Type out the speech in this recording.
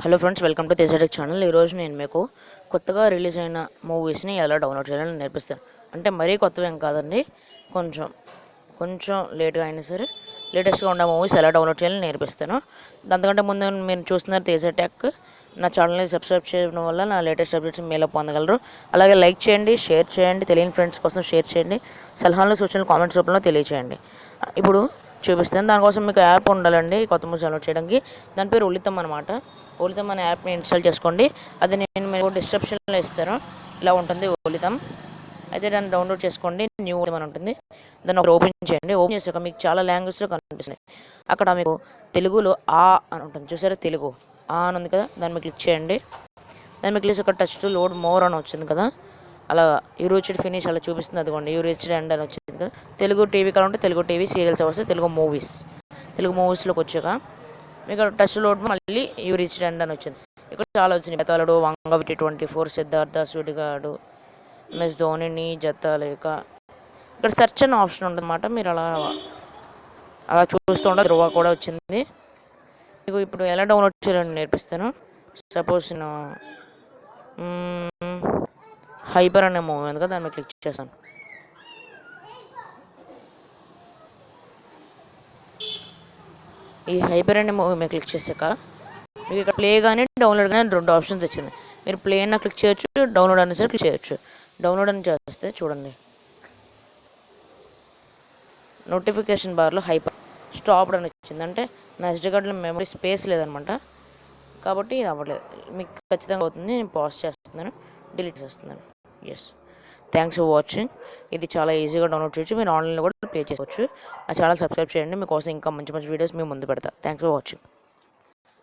Hello friends, welcome to Tejatech channel. ఈరోజు నేను మీకు కొత్తగా రిలీజ్ అయిన మూవీస్ని ఎలా డౌన్లోడ్ చేయాలని నేర్పిస్తాను. అంటే మరీ కొత్తవేం కాదండి, కొంచెం కొంచెం లేట్గా అయినా సరే లేటెస్ట్గా ఉన్న మూవీస్ ఎలా డౌన్లోడ్ చేయాలని నేర్పిస్తాను. దానికంటే ముందు మీరు చూస్తున్నారు తేజటెక్. నా ఛానల్ని సబ్స్క్రైబ్ చేయడం వల్ల నా లేటెస్ట్ అప్డేట్స్ మీలో పొందగలరు. అలాగే లైక్ చేయండి, షేర్ చేయండి, తెలియని ఫ్రెండ్స్ కోసం షేర్ చేయండి, సలహాలు సూచనలు కామెంట్స్ రూపంలో తెలియచేయండి. ఇప్పుడు చూపిస్తాను. దానికోసం మీకు యాప్ ఉండాలండి కొత్త మూవీస్ డౌన్లోడ్ చేయడానికి. దాని పేరు ఉలితం అనమాట. ఓలితం అనే యాప్ని ఇన్స్టాల్ చేసుకోండి. అది నేను మీకు డిస్క్రిప్షన్లో ఇస్తాను. ఇలా ఉంటుంది ఓలితం. అయితే దాన్ని డౌన్లోడ్ చేసుకోండి. న్యూ ఓలితం అని ఉంటుంది. దాన్ని ఒకటి ఓపెన్ చేయండి. ఓపెన్ చేసాక మీకు చాలా లాంగ్వేజ్లో కనిపిస్తుంది. అక్కడ మీకు తెలుగులో ఆ అని ఉంటుంది, చూసారా? తెలుగు ఆ అని ఉంది కదా, దాన్ని క్లిక్ చేయండి. దాన్ని క్లిక్ చేసి టచ్ టు లోడ్ మోర్ అని వచ్చింది కదా, అలా యూ రీచ్డ్ ఫినిష్ అలా చూపిస్తుంది. అదిగోండి యూ రీచ్డ్ ఎండ్ అని వచ్చింది కదా. తెలుగు టీవీ కావాలంటే తెలుగు టీవీ, సీరియల్స్ వస్తే తెలుగు మూవీస్లోకి వచ్చాక మీకు టచ్ లోడ్ మళ్ళీ యూ రీచ్డ్ ఎండ్ అని వచ్చింది. ఇక్కడ చాలా వచ్చినాయి. బెతాళుడు, వంగవీటి 24, సిద్ధార్థ, సుడిగాడు, ఎంఎస్ ధోని, నీ జత లేక. ఇక్కడ సెర్చ్ అనే ఆప్షన్ ఉంటుందన్నమాట. మీరు అలా చూస్తూ ఉంటే ధ్రువ కూడా వచ్చింది. మీకు ఇప్పుడు ఎలా డౌన్లోడ్ చేయాలని నేర్పిస్తాను. సపోజ్ నేను హైపర్ అనే మూవీ ఉంది కదా, దాన్ని క్లిక్ చేస్తాను. ఈ హైపర్ అనే మూవీ మీరు క్లిక్ చేశాక మీకు ఇక్కడ ప్లే కానీ డౌన్లోడ్ కానీ రెండు ఆప్షన్స్ వచ్చింది. మీరు ప్లే అయినా క్లిక్ చేయొచ్చు, డౌన్లోడ్ అయినా సరే క్లిక్ చేయొచ్చు. డౌన్లోడ్ అని చేస్తే చూడండి, నోటిఫికేషన్ బార్లో హైపర్ స్టాప్డ్ అని వచ్చింది. అంటే నా ఎస్డి కార్డులో మెమరీ స్పేస్ లేదనమాట, కాబట్టి ఇది అవ్వలేదు. మీకు ఖచ్చితంగా అవుతుంది. నేను పాజ్ చేస్తున్నాను, డిలీట్ చేస్తున్నాను. Yes, thanks for watching. ఇది చాలా ఈజీగా డౌన్లోడ్ చేయొచ్చు. మీరు ఆన్లైన్లో కూడా ప్లే చేసుకోవచ్చు. నా ఛానల్ సబ్స్క్రైబ్ చేయండి. మీకోసం ఇంకా మంచి మంచి వీడియోస్ మేము ముందు పెడతా. Thanks for watching.